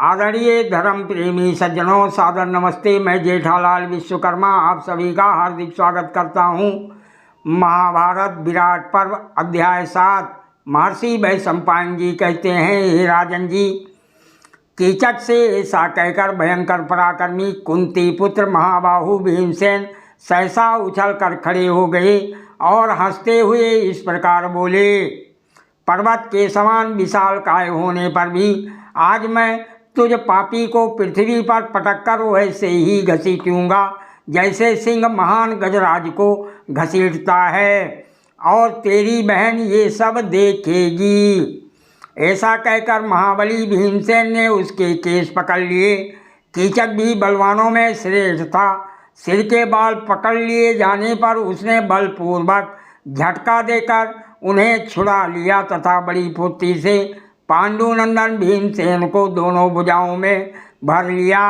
आदरणीय धर्म प्रेमी सज्जनों, सादर नमस्ते। मैं जेठालाल विश्वकर्मा आप सभी का हार्दिक स्वागत करता हूँ। महाभारत विराट पर्व अध्याय 7। महर्षि वैशंपायन जी कहते हैं, हे राजन जी, कीचक से ऐसा कहकर भयंकर पराक्रमी कुंती पुत्र महाबाहु भीमसेन सहसा उछल कर खड़े हो गए और हंसते हुए इस प्रकार बोले, पर्वत के समान विशाल काय होने पर भी आज मैं तुझ पापी को पृथ्वी पर पटककर वैसे ही घसीटूंगा जैसे सिंह महान गजराज को घसीटता है, और तेरी बहन ये सब देखेगी। ऐसा कहकर महाबली भीमसेन ने उसके केस पकड़ लिए। कीचक भी बलवानों में श्रेष्ठ था। सिर के बाल पकड़ लिए जाने पर उसने बलपूर्वक झटका देकर उन्हें छुड़ा लिया तथा बड़ी फुर्ती से पांडुनंदन भीमसेन को दोनों भुजाओं में भर लिया।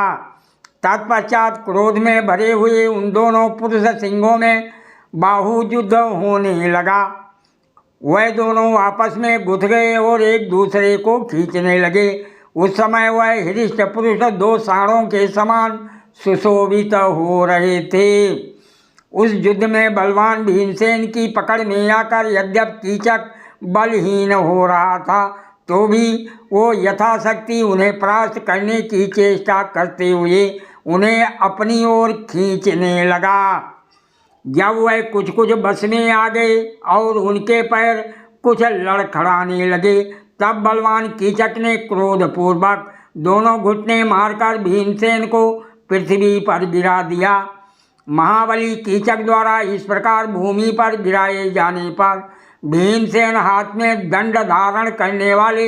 तत्पश्चात क्रोध में भरे हुए उन दोनों पुरुष सिंहों में बाहु युद्ध होने लगा। वह दोनों आपस में गुथ गए और एक दूसरे को खींचने लगे। उस समय वह हृष्ट पुरुष दो साड़ों के समान सुशोभित हो रहे थे। उस युद्ध में बलवान भीमसेन की पकड़ में आकर यद्यप कीचक बलहीन हो रहा था तो भी वो यथाशक्ति उन्हें परास्त करने की चेष्टा करते हुए उन्हें अपनी ओर खींचने लगा। जब वह कुछ बस में आ गए और उनके पैर कुछ लड़खड़ाने लगे, तब बलवान कीचक ने क्रोधपूर्वक दोनों घुटने मारकर भीमसेन को पृथ्वी पर गिरा दिया। महाबली कीचक द्वारा इस प्रकार भूमि पर गिराए जाने पर भीमसेन हाथ में दंड धारण करने वाले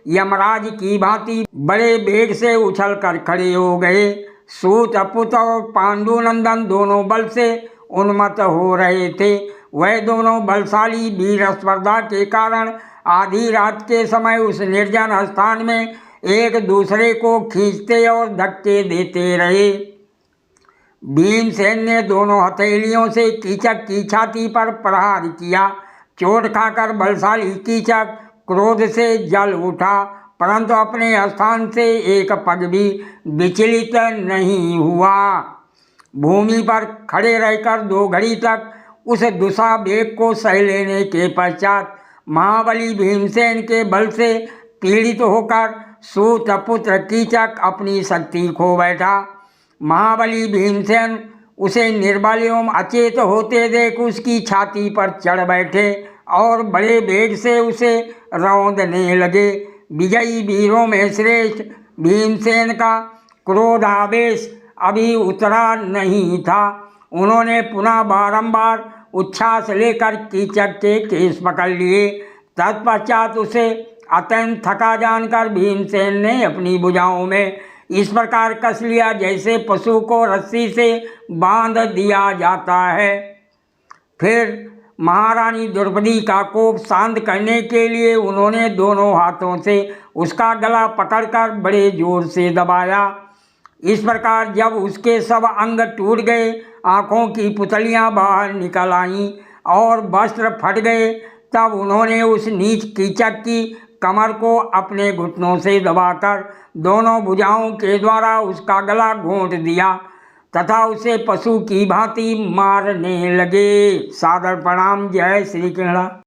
यमराज की भांति बड़े वेग से उछल कर खड़े हो गए। सूत पुत्र और पांडुनंदन दोनों बल से उन्मत्त हो रहे थे। वह दोनों बलशाली वीर स्पर्धा के कारण आधी रात के समय उस निर्जन स्थान में एक दूसरे को खींचते और धक्के देते रहे। भीमसेन ने दोनों हथेलियों से कीचक की छाती पर प्रहार किया। चोट खाकर बलशाली कीचक क्रोध से जल उठा, परंतु अपने स्थान से एक पग भी विचलित नहीं हुआ। भूमि पर खड़े रहकर 2 घड़ी तक उस दुसा वेग को सह लेने के पश्चात महाबली भीमसेन के बल से पीड़ित होकर सूतपुत्र कीचक अपनी शक्ति खो बैठा। महाबली भीमसेन उसे निर्बल एवं अचेत होते देख उसकी छाती पर चढ़ बैठे और बड़े वेग से उसे रौंदने लगे। विजयी वीरों में श्रेष्ठ भीमसेन का क्रोधावेश अभी उतरा नहीं था। उन्होंने पुनः बारंबार उच्छ्वास लेकर कीचक के केस पकड़ लिए। तत्पश्चात उसे अत्यंत थका जानकर भीमसेन ने अपनी भुजाओं में इस प्रकार कस लिया जैसे पशु को रस्सी से बांध दिया जाता है। फिर महारानी द्रौपदी का कोप शांत करने के लिए उन्होंने दोनों हाथों से उसका गला पकड़कर बड़े जोर से दबाया। इस प्रकार जब उसके सब अंग टूट गए, आँखों की पुतलियाँ बाहर निकल आईं और वस्त्र फट गए, तब उन्होंने उस नीच कीचक की कमर को अपने घुटनों से दबाकर दोनों भुजाओं के द्वारा उसका गला घोंट दिया तथा उसे पशु की भांति मारने लगे। सादर प्रणाम। जय श्री कृष्ण।